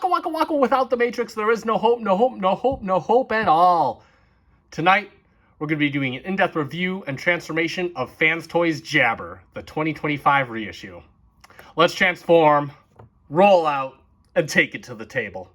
Waka waka waka, without the Matrix, there is no hope, no hope, no hope, no hope at all. Tonight, we're going to be doing an in-depth review and transformation of Fanstoys Jabber, the 2025 reissue. Let's transform, roll out, and take it to the table.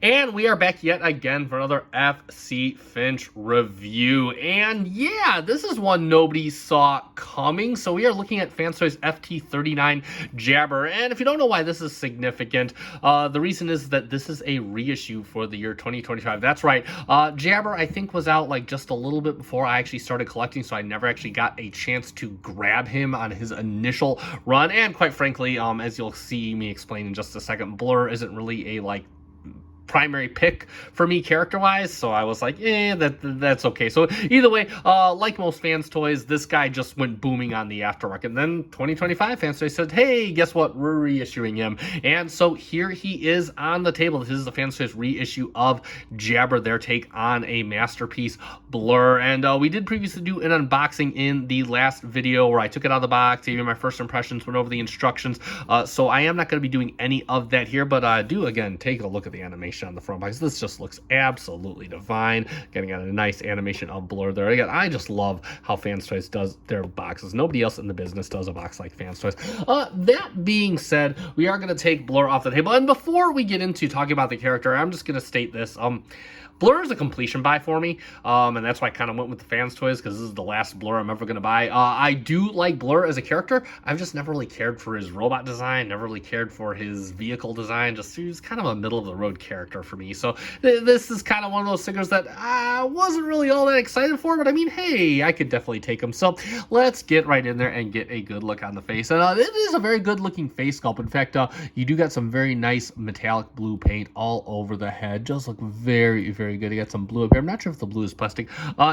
And we are back yet again for another FC Finch review. And yeah, this is one nobody saw coming. So we are looking at fanstoys FT-39 Jabber. And if you don't know why this is significant, the reason is that this is a reissue for the year 2025. That's right. Jabber, I think, was out like just a little bit before I actually started collecting. So I never actually got a chance to grab him on his initial run. And quite frankly, as you'll see me explain in just a second, Blurr isn't really a primary pick for me character-wise, so I was like, that's okay. So either way, like most Fanstoys, this guy just went booming on the aftermarket. And then 2025 Fanstoys said, hey, guess what? We're reissuing him. And so here he is on the table. This is the Fanstoys reissue of Jabber, their take on a masterpiece Blurr. And we did previously do an unboxing in the last video where I took it out of the box, gave you my first impressions, went over the instructions. So I am not going to be doing any of that here, but do, again, take a look at the animation on the front box. This just looks absolutely divine. Getting a nice animation of Blurr there. Again, I just love how Fanstoys does their boxes. Nobody else in the business does a box like Fanstoys. That being said, we are going to take Blurr off the table. And before we get into talking about the character, I'm just going to state this. Blurr is a completion buy for me, and that's why I kind of went with the Fanstoys, because this is the last Blurr I'm ever going to buy. I do like Blurr as a character. I've just never really cared for his robot design, never really cared for his vehicle design. Just he's kind of a middle-of-the-road character for me. So this is kind of one of those figures that I wasn't really all that excited for, but I mean, hey, I could definitely take him. So let's get right in there and get a good look on the face. And it is a very good-looking face sculpt. In fact, you do got some very nice metallic blue paint all over the head. Just look very, very good. You got some blue up here. I'm not sure if the blue is plastic.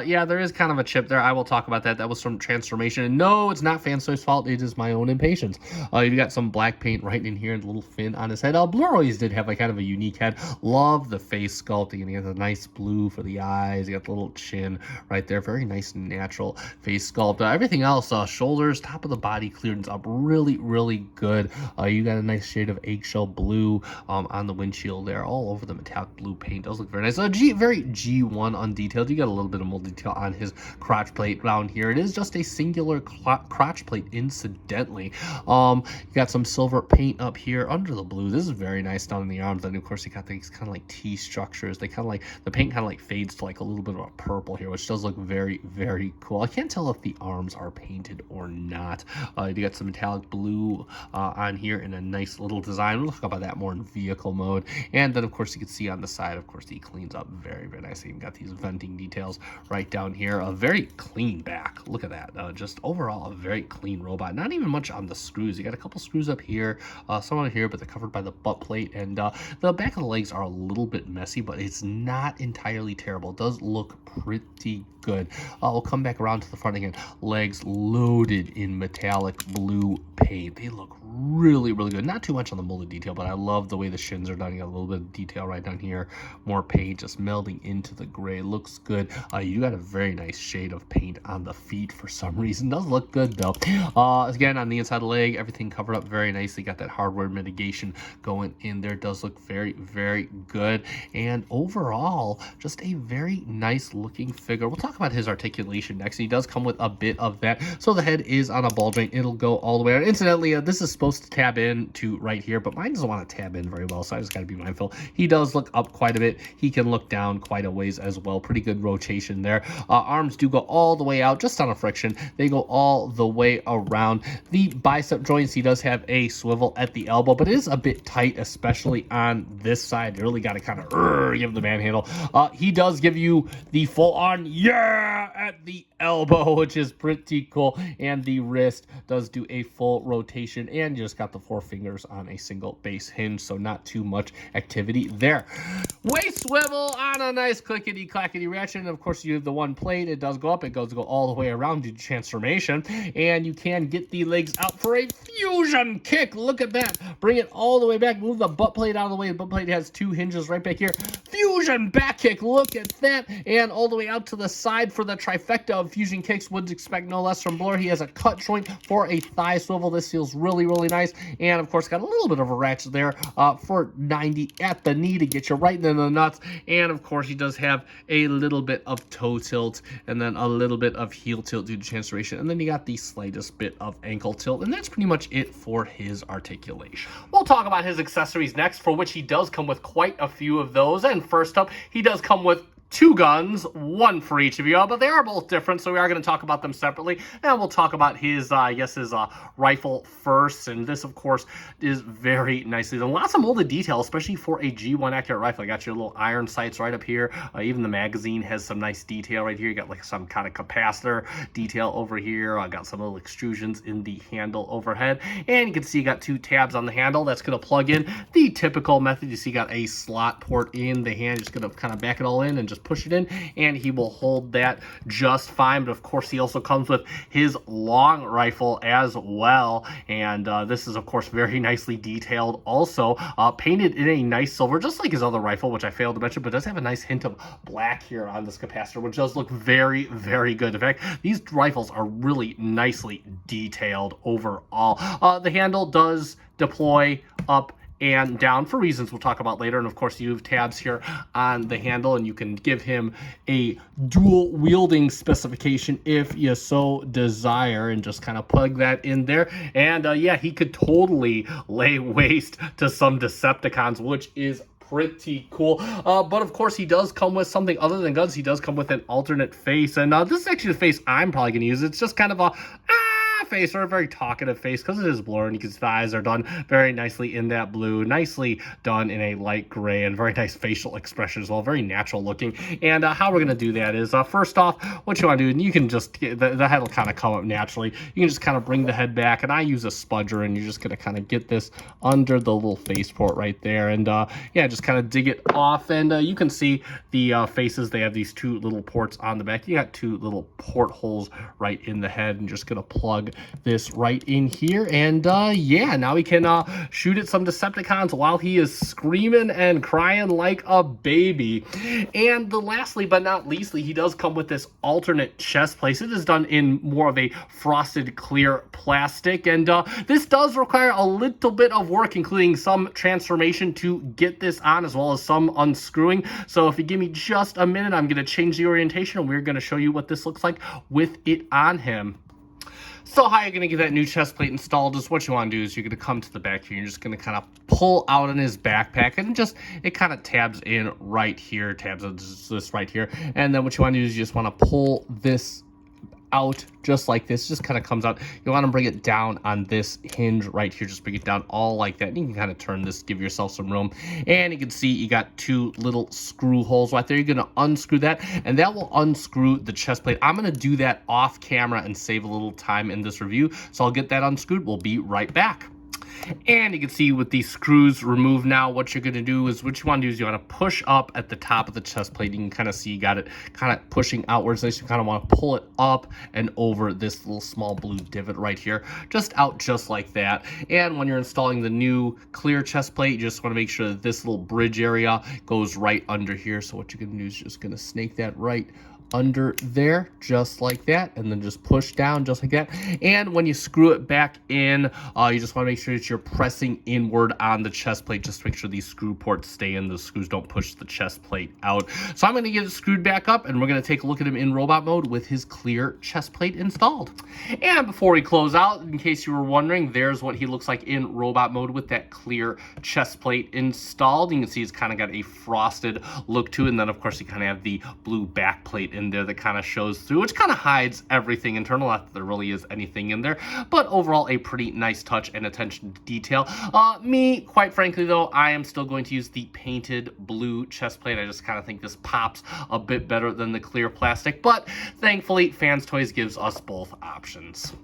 Yeah, there is kind of a chip there. I will talk about that. That was from transformation. And no, it's not Fanstoys' fault. It is my own impatience. You got some black paint right in here and a little fin on his head. Blurr always did have like kind of a unique head. Love the face sculpting. And he has a nice blue for the eyes. You got the little chin right there. Very nice natural face sculpt. Everything else, shoulders, top of the body clearance up. Really, really good. You got a nice shade of eggshell blue on the windshield there. All over the metallic blue paint. Does look very nice. Very G1 undetailed. You got a little bit of mold detail on his crotch plate down here. It is just a singular crotch plate, incidentally. You got some silver paint up here under the blue. This is very nice down in the arms. And of course, you got these kind of like T structures. They kind of like, the paint kind of like fades to like a little bit of a purple here, which does look very, very cool. I can't tell if the arms are painted or not. You got some metallic blue on here in a nice little design. We'll talk about that more in vehicle mode. And then, of course, you can see on the side, of course, he cleans up very, very nice. Even got these venting details right down here. A very clean back. Look at that. Just overall a very clean robot. Not even much on the screws. You got a couple screws up here, some on here, but they're covered by the butt plate. And the back of the legs are a little bit messy, but it's not entirely terrible. It does look pretty good. We'll come back around to the front again. Legs loaded in metallic blue paint. They look really, really good. Not too much on the molded detail, but I love the way the shins are done. You got a little bit of detail right down here. More paint just melding into the gray. Looks good. You got a very nice shade of paint on the feet for some reason. Does look good though. Again, on the inside of the leg, everything covered up very nicely. Got that hardware mitigation going in there. Does look very, very good. And overall, just a very nice looking figure. We'll talk about his articulation next. He does come with a bit of that. So the head is on a ball joint. It'll go all the way out. Incidentally, this is supposed to tab in to right here, but mine doesn't want to tab in very well, so I just got to be mindful. He does look up quite a bit. He can look down quite a ways as well. Pretty good rotation there. Arms do go all the way out, just on a friction. They go all the way around. The bicep joints, he does have a swivel at the elbow, but it is a bit tight, especially on this side. You really got to kind of give him the manhandle. He does give you the full-on, yeah, at the elbow, which is pretty cool. And the wrist does do a full rotation, and you just got the 4 fingers on a single base hinge, so not too much activity there. Waist swivel on a nice clickety clackety ratchet, and of course you have the one plate. It does go up, it goes to go all the way around due to transformation, and you can get the legs out for a fusion kick. Look at that. Bring it all the way back, move the butt plate out of the way. The butt plate has 2 hinges right back here. Fusion back kick, look at that, and all the way out to the side for the trifecta of fusion kicks. Would expect no less from Blurr. He has a cut joint for a thigh swivel. This feels really, really nice, and of course got a little bit of a ratchet there for 90 at the knee to get you right in the nuts, and of course he does have a little bit of toe tilt and then a little bit of heel tilt due to transformation, and then you got the slightest bit of ankle tilt, and that's pretty much it for his articulation. We'll talk about his accessories next, for which he does come with quite a few of those. And first up, he does come with 2 guns, 1 for each of you, but they are both different, so we are going to talk about them separately. And we'll talk about his, his rifle first. And this, of course, is very nicely done. Lots of molded detail, especially for a G1 accurate rifle. You got your little iron sights right up here. Even the magazine has some nice detail right here. You got like some kind of capacitor detail over here. I got some little extrusions in the handle overhead. And you can see you got 2 tabs on the handle. That's going to plug in the typical method. You see you got a slot port in the hand. Just going to kind of back it all in and just push it in, and he will hold that just fine. But of course he also comes with his long rifle as well, and this is of course very nicely detailed, also painted in a nice silver, just like his other rifle, which I failed to mention, but does have a nice hint of black here on this capacitor, which does look very, very good. In fact, these rifles are really nicely detailed overall. The handle does deploy up and down for reasons we'll talk about later. And of course you have tabs here on the handle, and you can give him a dual wielding specification if you so desire, and just kind of plug that in there. And yeah, he could totally lay waste to some Decepticons, which is pretty cool. But of course he does come with something other than guns. He does come with an alternate face, and this is actually the face I'm probably going to use. It's just kind of a face, or a very talkative face, because it is Blurr, and you can see the eyes are done very nicely in that blue, nicely done in a light gray, and very nice facial expression as well, very natural looking. And how we're going to do that is, first off, what you want to do, and you can just, the head will kind of come up naturally, you can just kind of bring the head back, and I use a spudger, and you're just going to kind of get this under the little face port right there, and yeah, just kind of dig it off, and you can see the faces, they have these 2 little ports on the back. You got 2 little port holes right in the head, and just going to plug this right in here, and yeah, now we can shoot at some Decepticons while he is screaming and crying like a baby. And lastly but not leastly, he does come with this alternate chest plate. It is done in more of a frosted clear plastic, and this does require a little bit of work, including some transformation to get this on, as well as some unscrewing. So if you give me just a minute, I'm going to change the orientation, and we're going to show you what this looks like with it on him. So how you're going to get that new chest plate installed is, what you want to do is you're going to come to the back here. You're just going to kind of pull out in his backpack, and just, it kind of tabs in right here, tabs this right here. And then what you want to do is you just want to pull this out just like this. Just kind of comes out. You want to bring it down on this hinge right here. Just bring it down all like that. And you can kind of turn this, give yourself some room. And you can see you got 2 little screw holes right there. You're going to unscrew that, and that will unscrew the chest plate. I'm going to do that off camera and save a little time in this review. So I'll get that unscrewed. We'll be right back. And you can see with these screws removed now, what you're going to do is, what you want to do is you want to push up at the top of the chest plate. You can kind of see you got it kind of pushing outwards. So you kind of want to pull it up and over this little small blue divot right here, just out just like that. And when you're installing the new clear chest plate, you just want to make sure that this little bridge area goes right under here. So what you're going to do is just going to snake that right under there, just like that, and then just push down just like that. And when you screw it back in, you just want to make sure that you're pressing inward on the chest plate, just to make sure these screw ports stay in. The screws don't push the chest plate out. So I'm going to get it screwed back up, and we're going to take a look at him in robot mode with his clear chest plate installed. And before we close out, in case you were wondering, there's what he looks like in robot mode with that clear chest plate installed. You can see it's kind of got a frosted look to it, and then of course you kind of have the blue back plate in there that kind of shows through, which kind of hides everything internal. Not that there really is anything in there, but overall a pretty nice touch and attention to detail. Me, quite frankly though, I am still going to use the painted blue chest plate. I just kind of think this pops a bit better than the clear plastic, but thankfully Fans Toys gives us both options.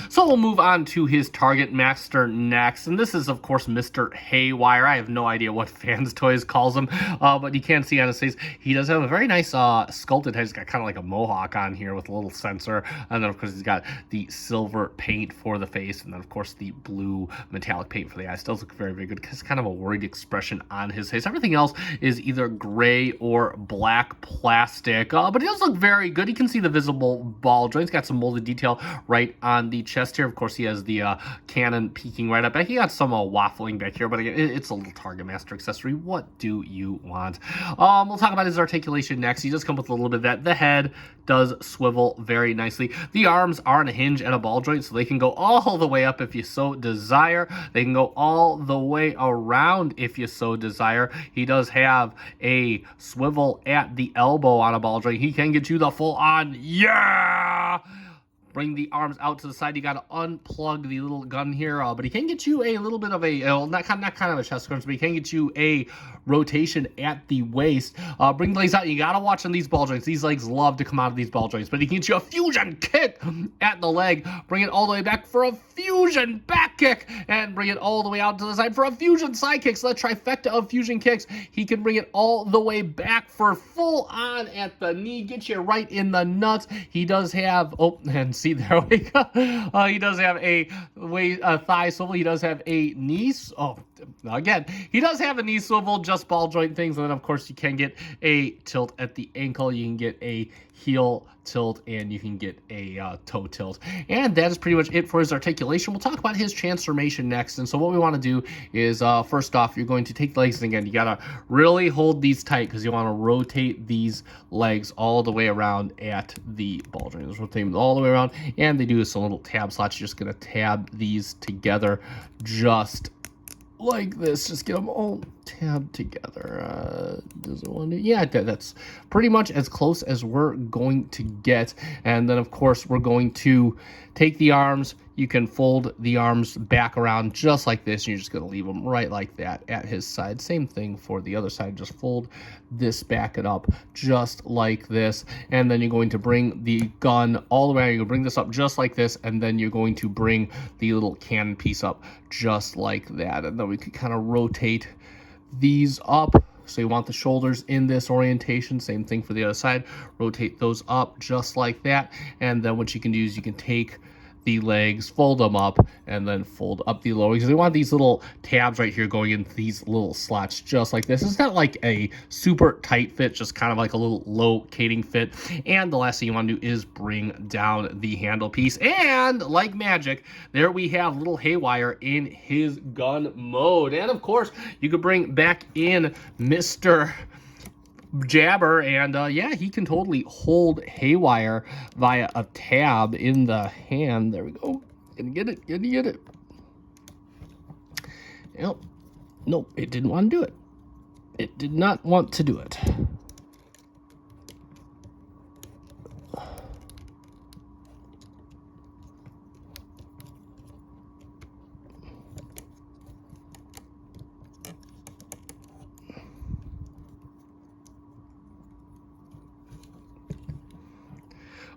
So we'll move on to his target master next, and this is of course Mr. Haywire. I have no idea what Fans Toys calls him, but you can see on his face he does have a very nice sculpted head. He's got kind of like a mohawk on here with a little sensor, and then of course he's got the silver paint for the face, and then of course the blue metallic paint for the eyes. Does look very, very good. It's kind of a worried expression on his face. Everything else is either gray or black plastic, but he does look very good. You can see the visible ball joints. Got some molded detail right on the chest here. Of course, he has the cannon peeking right up back. He got some waffling back here, but again, it's a little Target Master accessory. What do you want? We'll talk about his articulation next. He does come with a little bit of that. The head does swivel very nicely. The arms are on a hinge and a ball joint, so they can go all the way up if you so desire. They can go all the way around if you so desire. He does have a swivel at the elbow on a ball joint. He can get you the full on, yeah! Bring the arms out to the side. You got to unplug the little gun here, but he can get you a little bit of a, not kind of a chest crunch, but he can get you a rotation at the waist. Bring the legs out. You got to watch on these ball joints. These legs love to come out of these ball joints, but he can get you a fusion kick at the leg. Bring it all the way back for a fusion back kick, and bring it all the way out to the side for a fusion side kick. So that trifecta of fusion kicks. He can bring it all the way back for full on at the knee. Get you right in the nuts. He does have, oh, and see, there we go. He does have a thigh swivel. He does have a knee. Oh, again, he does have a knee swivel, just ball joint things. And then, of course, you can get a tilt at the ankle. You can get a heel tilt, and you can get a toe tilt. And that is pretty much it for his articulation. We'll talk about his transformation next. And so what we want to do is, first off, you're going to take the legs, and again, you got to really hold these tight because you want to rotate these legs all the way around at the ball joint. Just rotate them all the way around, and they do some little tab slots. You're just going to tab these together just like this. Just get them all tabbed together. Does it want to? Yeah, that's pretty much as close as we're going to get. And then of course we're going to take the arms. You can fold the arms back around just like this. And you're just going to leave them right like that at his side. Same thing for the other side. Just fold this back it up just like this. And then you're going to bring the gun all the way. You're going to bring this up just like this. And then you're going to bring the little cannon piece up just like that. And then we could kind of rotate these up. So you want the shoulders in this orientation. Same thing for the other side. Rotate those up just like that. And then what you can do is you can take the legs, fold them up, and then fold up the lower, because we want these little tabs right here going in these little slots just like this. It's not like a super tight fit, just kind of like a little locating fit. And the last thing you want to do is bring down the handle piece, and like magic, there we have little Haywire in his gun mode. And of course you could bring back in Mr. Jabber, and yeah, he can totally hold Haywire via a tab in the hand. There we go. Gonna get it. Gonna get it. Nope, it didn't want to do it. It did not want to do it.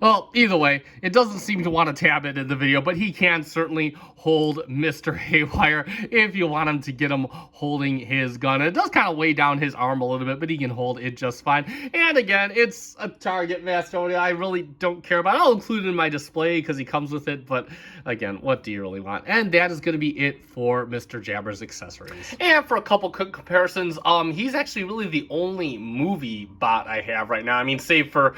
Well, either way, it doesn't seem to want to tab it in the video, but he can certainly hold Mr. Haywire if you want him to get him holding his gun. It does kind of weigh down his arm a little bit, but he can hold it just fine. And again, it's a Target Master. I really don't care about it. I'll include it in my display because he comes with it, but again, what do you really want? And that is going to be it for Mr. Jabber's accessories. And for a couple quick comparisons, he's actually really the only movie bot I have right now. I mean, save for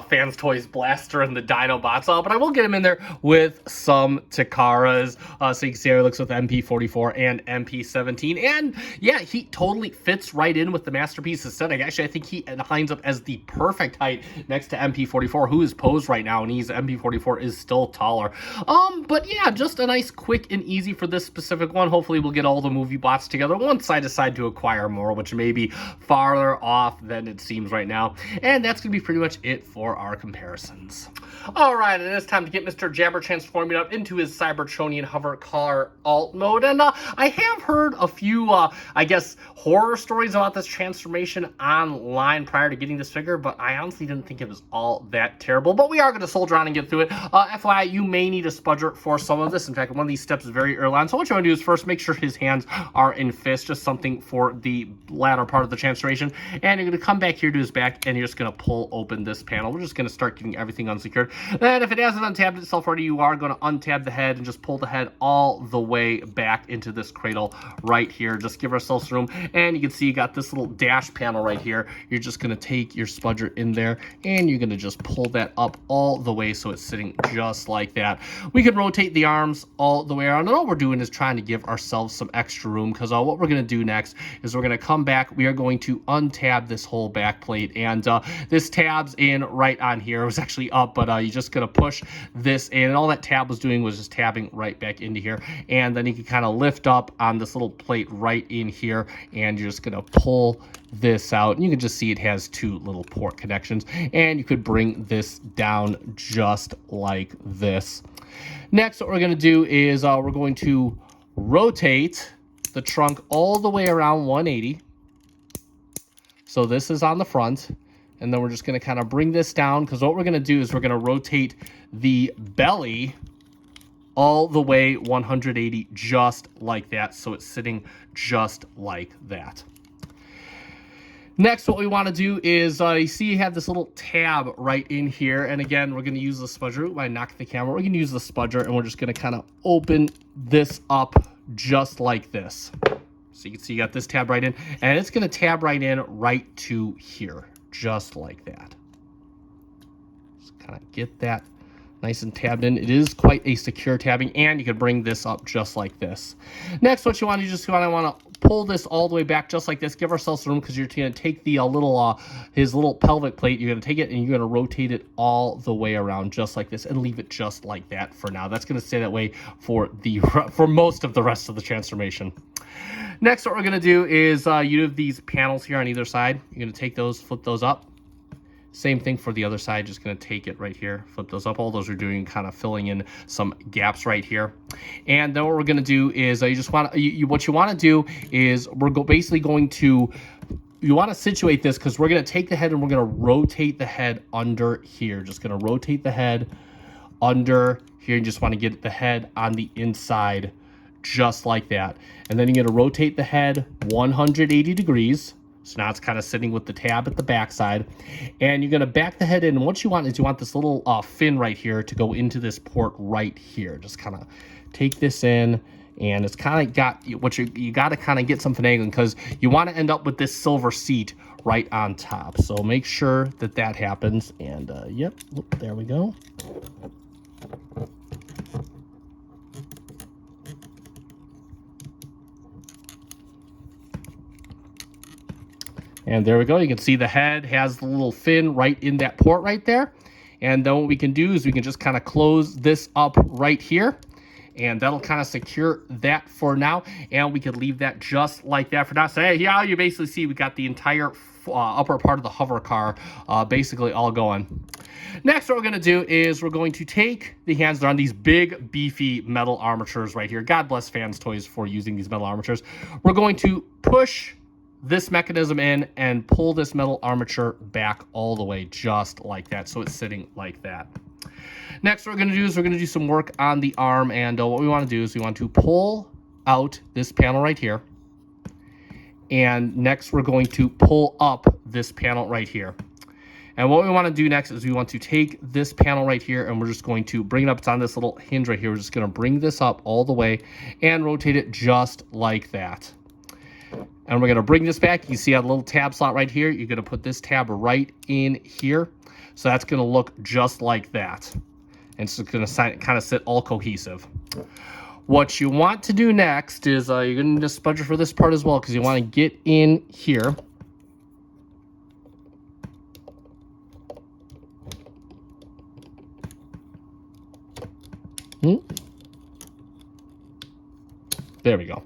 Fans Toys Blaster and the Dinobots, but I will get him in there with some Takaras. So you can see how it looks with MP44 and MP17. And yeah, he totally fits right in with the Masterpiece aesthetic. Actually, I think he lines up as the perfect height next to MP44, who is posed right now, and MP44 is still taller. But yeah, just a nice, quick, and easy for this specific one. Hopefully we'll get all the movie bots together once I decide to acquire more, which may be farther off than it seems right now. And that's going to be pretty much it for our comparisons. Alright, and it's time to get Mr. Jabber transforming up into his Cybertronian hover car alt mode. And I have heard a few, I guess, horror stories about this transformation online prior to getting this figure, but I honestly didn't think it was all that terrible. But we are going to soldier on and get through it. FYI, you may need a spudger for some of this. In fact, one of these steps is very early on. So what you want to do is first make sure his hands are in fist, just something for the latter part of the transformation. And you're going to come back here to his back, and you're just going to pull open this panel. We're just going to start getting everything unsecured. Then if it hasn't untabbed itself already, you are going to untab the head and just pull the head all the way back into this cradle right here. Just give ourselves room. And you can see you got this little dash panel right here. You're just going to take your spudger in there, and you're going to just pull that up all the way so it's sitting just like that. We can rotate the arms all the way around, and all we're doing is trying to give ourselves some extra room, because what we're going to do next is we're going to come back. We are going to untab this whole back plate, and this tabs in right on here. It was actually up, but you're just going to push this in, and all that tab was doing was just tabbing right back into here. And then you can kind of lift up on this little plate right in here, and you're just going to pull this out, and you can just see it has two little port connections, and you could bring this down just like this. Next, what we're going to do is we're going to rotate the trunk all the way around 180. So this is on the front, and then we're just going to kind of bring this down, because what we're going to do is we're going to rotate the belly all the way 180 just like that, so it's sitting just like that. Next, what we want to do is, you see you have this little tab right in here, and again, we're going to use the spudger. I knocked the camera. We're going to use the spudger, and we're just going to kind of open this up just like this. So you can see you got this tab right in, and it's going to tab right in right to here, just like that. Just kind of get that nice and tabbed in. It is quite a secure tabbing, and you can bring this up just like this. Next, what you want to do, you just want to pull this all the way back just like this. Give ourselves room, because you're going to take the his little pelvic plate. You're going to take it and you're going to rotate it all the way around just like this, and leave it just like that for now. That's going to stay that way for most of the rest of the transformation. Next, what we're going to do is you have these panels here on either side. You're going to take those, flip those up. Same thing for the other side, just going to take it right here, flip those up. All those are doing kind of filling in some gaps right here. And then what we're going to do is what you want to do is we're basically going to, you want to situate this, because we're going to take the head and we're going to rotate the head under here. Just going to rotate the head under here. You just want to get the head on the inside just like that. And then you're going to rotate the head 180 degrees. So now it's kind of sitting with the tab at the back side, and you're going to back the head in. And what you want is you want this little fin right here to go into this port right here. Just kind of take this in, and it's kind of got what you got to kind of get some finagling, because you want to end up with this silver seat right on top. So make sure that that happens. And yep, there we go. And there we go. You can see the head has the little fin right in that port right there. And then what we can do is we can just kind of close this up right here. And that'll kind of secure that for now. And we could leave that just like that for now. So yeah, you basically see we got the entire upper part of the hover car basically all going. Next, what we're going to do is we're going to take the hands. They're on these big, beefy metal armatures right here. God bless Fanstoys for using these metal armatures. We're going to push this mechanism in and pull this metal armature back all the way just like that, so it's sitting like that. Next, what we're going to do is we're going to do some work on the arm, and what we want to do is we want to pull out this panel right here, and next we're going to pull up this panel right here. And what we want to do next is we want to take this panel right here, and we're just going to bring it up. It's on this little hinge right here. We're just going to bring this up all the way and rotate it just like that. And we're going to bring this back. You see a little tab slot right here. You're going to put this tab right in here. So that's going to look just like that. And it's going to kind of sit all cohesive. What you want to do next is you're going to need a spudger for this part as well, because you want to get in here. There we go.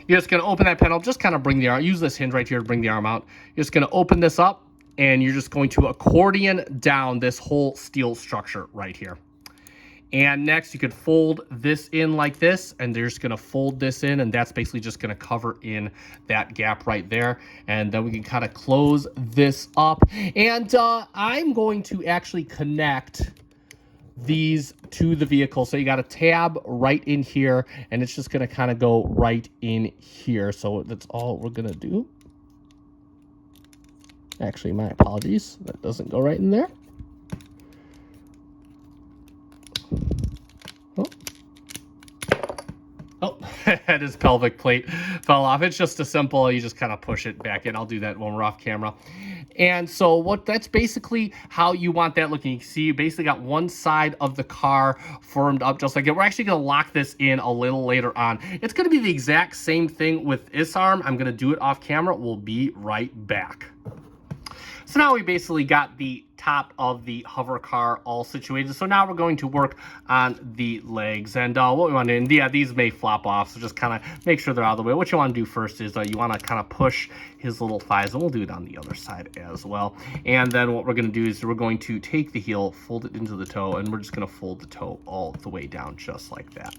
You're just going to open that panel, just kind of bring the arm, use this hinge right here to bring the arm out. You're just going to open this up, and you're just going to accordion down this whole steel structure right here. And next, you could fold this in like this, and they're just going to fold this in, and that's basically just going to cover in that gap right there. And then we can kind of close this up. And I'm going to actually connect these to the vehicle. So you got a tab right in here, and it's just going to kind of go right in here. So that's all we're going to do. Actually, my apologies. That doesn't go right in there. Oh, his pelvic plate fell off. It's just a simple, you just kind of push it back in. I'll do that when we're off camera. And so that's basically how you want that looking. You can see you basically got one side of the car firmed up just like it. We're actually going to lock this in a little later on. It's going to be the exact same thing with this arm. I'm going to do it off camera. We'll be right back. So now we basically got the top of the hover car all situated. So now we're going to work on the legs. And what we want to do, and yeah, these may flop off, so just kind of make sure they're out of the way. What you want to do first is you want to kind of push his little thighs, and we'll do it on the other side as well. And then what we're going to do is we're going to take the heel, fold it into the toe, and we're just going to fold the toe all the way down just like that.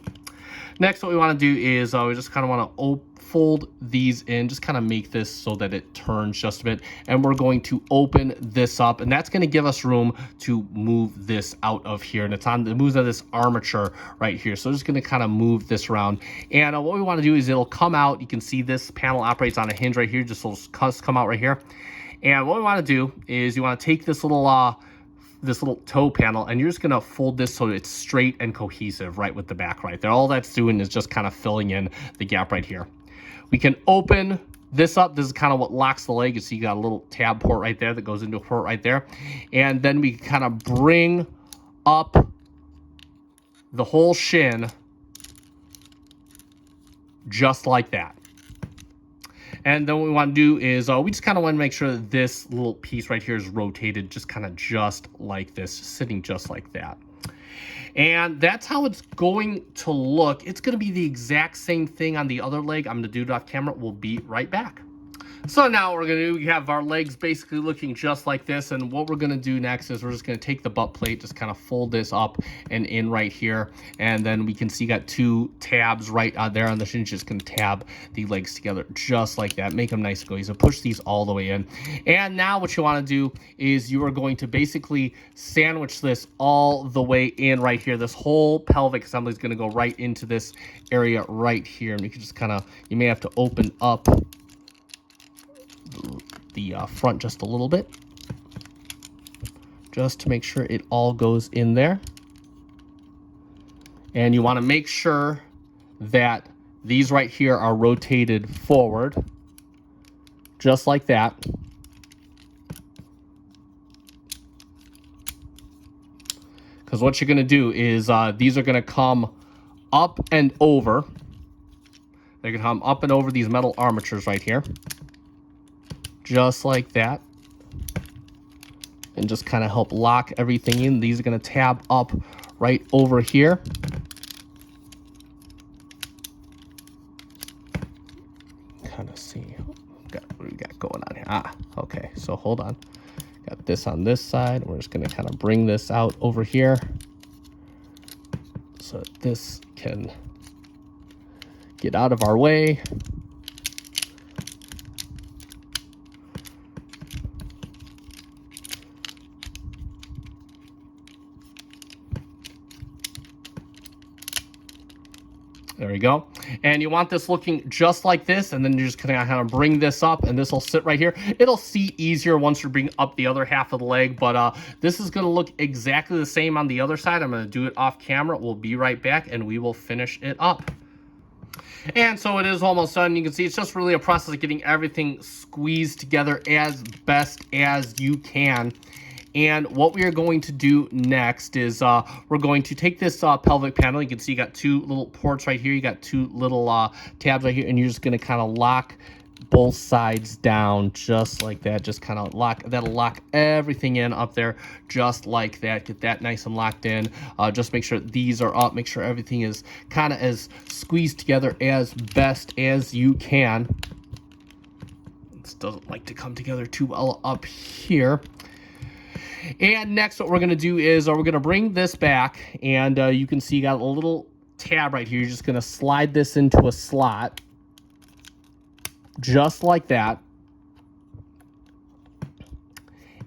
Next, what we want to do is we just kind of want to fold these in, just kind of make this so that it turns just a bit. And we're going to open this up, and that's going to give us room to move this out of here. And it moves out of this armature right here. So just going to kind of move this around. And what we want to do is it'll come out. You can see this panel operates on a hinge right here. Just will come out right here. And what we want to do is you want to take this little toe panel, and you're just going to fold this so it's straight and cohesive right with the back right there. All that's doing is just kind of filling in the gap right here. We can open this up. This is kind of what locks the leg. You see you got a little tab port right there that goes into a port right there. And then we kind of bring up the whole shin just like that. And then what we want to do is we just kind of want to make sure that this little piece right here is rotated just kind of just like this, sitting just like that. And that's how it's going to look. It's going to be the exact same thing on the other leg. I'm going to do it off camera. We'll be right back. So now what we're going to do, we have our legs basically looking just like this. And what we're going to do next is we're just going to take the butt plate, just kind of fold this up and in right here. And then we can see you got two tabs right there on the shin. Just going to tab the legs together just like that. Make them nice and cohesive. Push these all the way in. And now what you want to do is you are going to basically sandwich this all the way in right here. This whole pelvic assembly is going to go right into this area right here. And you can just kind of, you may have to open up the front just a little bit, just to make sure it all goes in there. And you want to make sure that these right here are rotated forward, just like that. Because what you're going to do is these are going to come up and over. They're going to come up and over these metal armatures right here. Just like that. And just kind of help lock everything in. These are going to tab up right over here. Kind of see what we got going on here. Okay, so hold on. Got this on this side. We're just going to kind of bring this out over here so this can get out of our way. There we go. And you want this looking just like this, and then you're just gonna kind of bring this up, and this will sit right here. It'll see easier once you bring up the other half of the leg, but this is gonna look exactly the same on the other side. I'm gonna do it off camera. We'll be right back, and we will finish it up. And so it is almost done. You can see it's just really a process of getting everything squeezed together as best as you can. And what we are going to do next is we're going to take this pelvic panel. You can see you got two little ports right here. You got two little tabs right here, and you're just going to kind of lock both sides down just like that. Just kind of lock, that'll lock everything in up there just like that. Get that nice and locked in. Just make sure these are up. Make sure everything is kind of as squeezed together as best as you can. This doesn't like to come together too well up here. And next what we're going to do is we're going to bring this back, and you can see you got a little tab right here. You're just going to slide this into a slot just like that.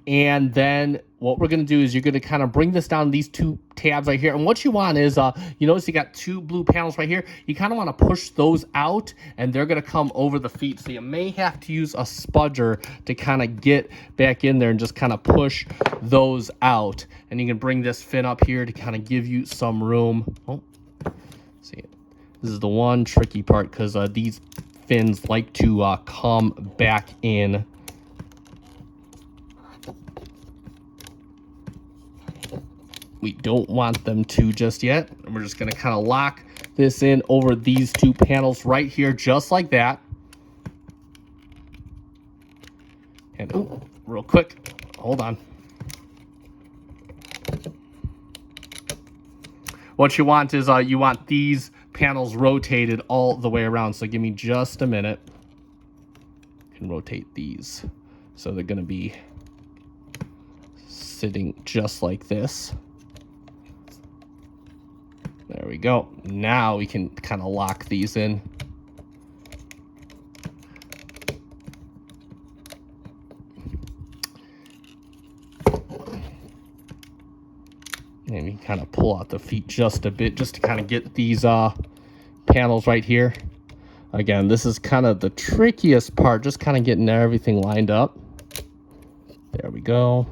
And then what we're going to do is you're going to kind of bring this down these two tabs right here. And what you want is, you notice you got two blue panels right here. You kind of want to push those out, and they're going to come over the feet. So you may have to use a spudger to kind of get back in there and just kind of push those out. And you can bring this fin up here to kind of give you some room. Oh, see, this is the one tricky part, because these fins like to come back in. We don't want them to just yet. And we're just going to kind of lock this in over these two panels right here, just like that. And oh, real quick, hold on. What you want is you want these panels rotated all the way around. So give me just a minute. I can rotate these so they're going to be sitting just like this. There we go. Now we can kind of lock these in. And we can kind of pull out the feet just a bit just to kind of get these panels right here. Again, this is kind of the trickiest part, just kind of getting everything lined up. There we go.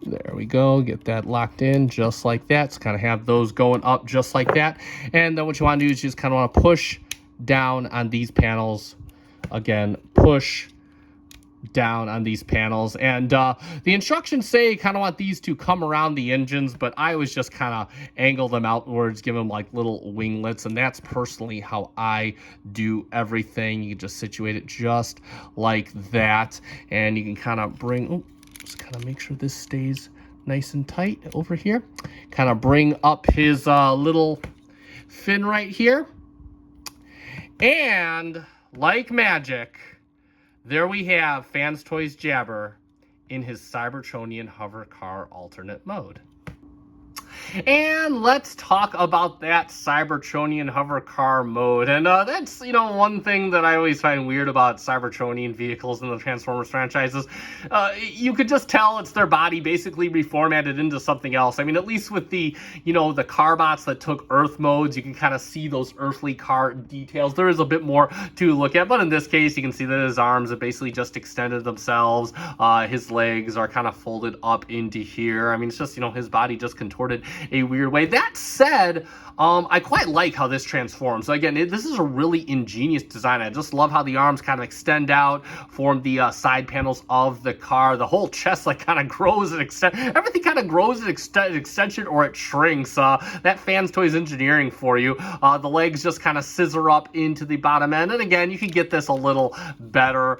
There we go. Get that locked in just like that. So kind of have those going up just like that. And then what you want to do is you just kind of want to push down on these panels. Again, push down on these panels. And the instructions say you kind of want these to come around the engines, but I always just kind of angle them outwards, give them like little winglets, and that's personally how I do everything. You can just situate it just like that, and you can kind of bring, just kind of make sure this stays nice and tight over here. Kind of bring up his little fin right here. And like magic, there we have fanstoys Jabber in his Cybertronian hover car alternate mode. And let's talk about that Cybertronian hover car mode. And that's, you know, one thing that I always find weird about Cybertronian vehicles in the Transformers franchises. You could just tell it's their body basically reformatted into something else. I mean, at least with the, you know, the Carbots that took Earth modes, you can kind of see those earthly car details. There is a bit more to look at, but in this case, you can see that his arms have basically just extended themselves. His legs are kind of folded up into here. I mean, it's just, you know, his body just contorted a weird way. That said, I quite like how this transforms. So again, this is a really ingenious design. I just love how the arms kind of extend out, form the side panels of the car. The whole chest like kind of grows and extends. Everything kind of grows and extension, or it shrinks. That fanstoys engineering for you. The legs just kind of scissor up into the bottom end. And again, you can get this a little better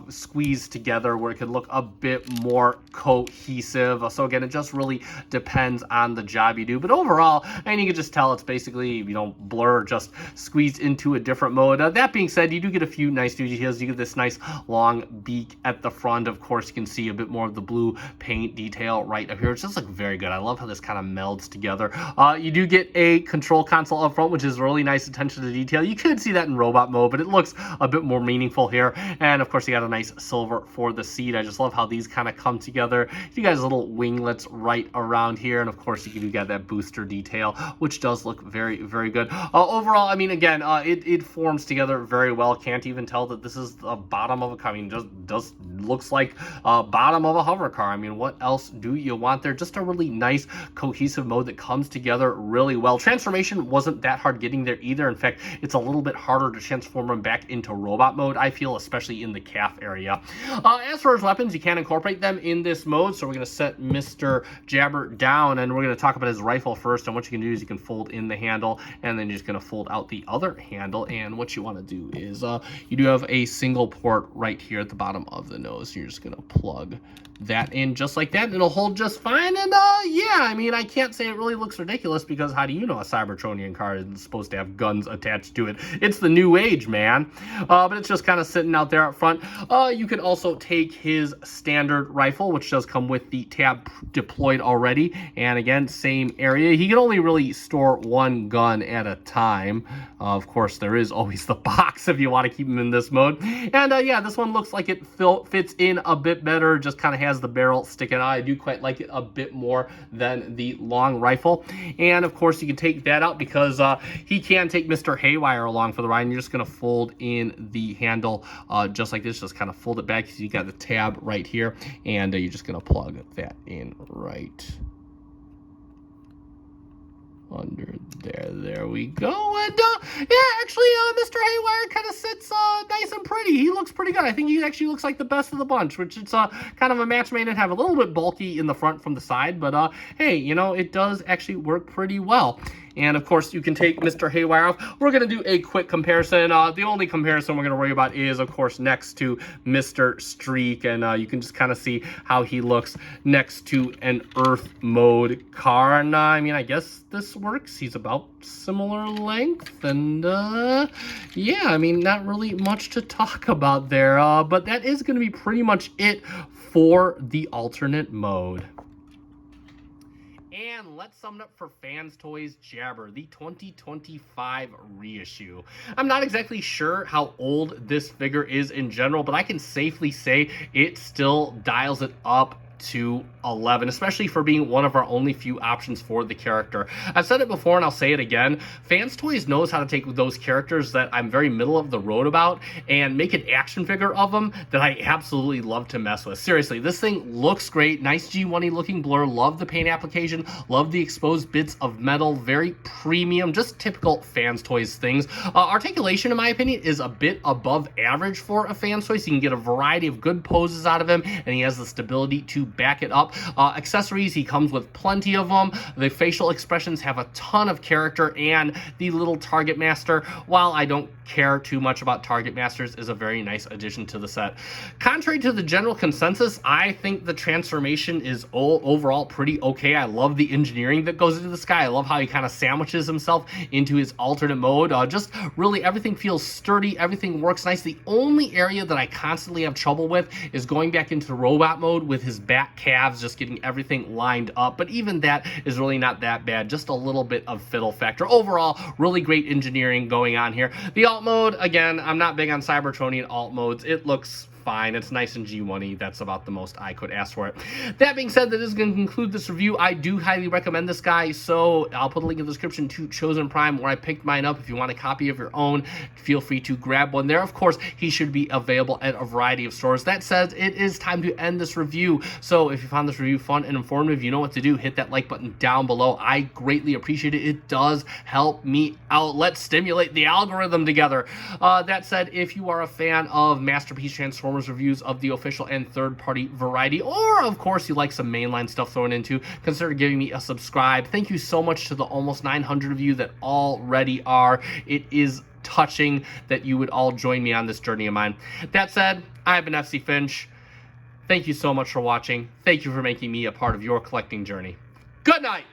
squeezed together where it could look a bit more cohesive. So again, it just really depends on the job you do. But overall, and you can just tell it's basically, you know, Blurr just squeezed into a different mode. That being said, you do get a few nice details. You get this nice long beak at the front. Of course, you can see a bit more of the blue paint detail right up here. It's just like very good. I love how this kind of melds together. You do get a control console up front, which is really nice attention to detail. You could see that in robot mode, but it looks a bit more meaningful here. And of course, you got a nice silver for the seat. I just love how these kind of come together. You guys little winglets right around here. And of course, you got that booster detail, which does look very, very good. Overall, I mean, again, it forms together very well. Can't even tell that this is the bottom of a car. I mean, just looks like bottom of a hover car. I mean, what else do you want there? Just a really nice, cohesive mode that comes together really well. Transformation wasn't that hard getting there either. In fact, it's a little bit harder to transform them back into robot mode, I feel, especially in the calf area. As far as weapons, you can incorporate them in this mode. So we're going to set Mr. Jabber down, and we're going to talk about his rifle first. And what you can do is you can fold in the handle, and then you're just going to fold out the other handle. And what you want to do is you do have a single port right here at the bottom of the nose. You're just going to plug that in just like that, and it'll hold just fine. And yeah, I mean, I can't say it really looks ridiculous, because how do you know a Cybertronian car is supposed to have guns attached to it? It's the new age, man. But it's just kind of sitting out there up front. You can also take his standard rifle, which does come with the tab deployed already, and again, same area. He can only really store one gun at a time. Of course, there is always the box if you want to keep him in this mode. And yeah, this one looks like it fits in a bit better, just kind of has the barrel sticking out. I do quite like it a bit more than the long rifle. And of course, you can take that out, because he can take Mr. Haywire along for the ride. And you're just going to fold in the handle just like this. Just kind of fold it back, because you got the tab right here, and you're just going to plug that in right under there. There we go. And yeah, actually, Mr. Haywire kind of sits nice and pretty. He looks pretty good. I think he actually looks like the best of the bunch, which it's kind of a match made and have a little bit bulky in the front from the side, but hey, you know, it does actually work pretty well. And of course, you can take Mr. Haywire off. We're going to do a quick comparison. The only comparison we're going to worry about is, of course, next to Mr. Streak. And you can just kind of see how he looks next to an Earth mode car. And I mean, I guess this works. He's about similar length. And yeah, I mean, not really much to talk about there. But that is going to be pretty much it for the alternate mode. And let's sum it up for Fans Toys Jabber, the 2025 reissue. I'm not exactly sure how old this figure is in general, but I can safely say it still dials it up to 11, especially for being one of our only few options for the character. I've said it before and I'll say it again. Fans Toys knows how to take those characters that I'm very middle of the road about and make an action figure of them that I absolutely love to mess with. Seriously, this thing looks great. Nice G1-y looking blur. Love the paint application. Love the exposed bits of metal. Very premium. Just typical Fans Toys things. Articulation, in my opinion, is a bit above average for a Fans Toy, so you can get a variety of good poses out of him, and he has the stability to back it up. Accessories, he comes with plenty of them. The facial expressions have a ton of character, and the little Target Master, while I don't care too much about Target Masters, is a very nice addition to the set. Contrary to the general consensus, I think the transformation is overall pretty okay. I love the engineering that goes into this guy. I love how he kind of sandwiches himself into his alternate mode. Just really everything feels sturdy. Everything works nice. The only area that I constantly have trouble with is going back into robot mode with his back calves, just getting everything lined up. But even that is really not that bad. Just a little bit of fiddle factor. Overall, really great engineering going on here. The alt mode, again, I'm not big on Cybertronian alt modes. It looks fine. It's nice and G1-y. That's about the most I could ask for it. That being said, that is going to conclude this review. I do highly recommend this guy, so I'll put a link in the description to Chosen Prime where I picked mine up. If you want a copy of your own, feel free to grab one there. Of course, he should be available at a variety of stores. That said, it is time to end this review. So if you found this review fun and informative, you know what to do. Hit that like button down below. I greatly appreciate it. It does help me out. Let's stimulate the algorithm together. That said, if you are a fan of Masterpiece Transformers reviews of the official and third-party variety, or of course you like some mainline stuff thrown into, consider giving me a subscribe. Thank you so much to the almost 900 of you that already are. It is touching that you would all join me on this journey of mine. That said, I've been FC Finch. Thank you so much for watching. Thank you for making me a part of your collecting journey. Good night!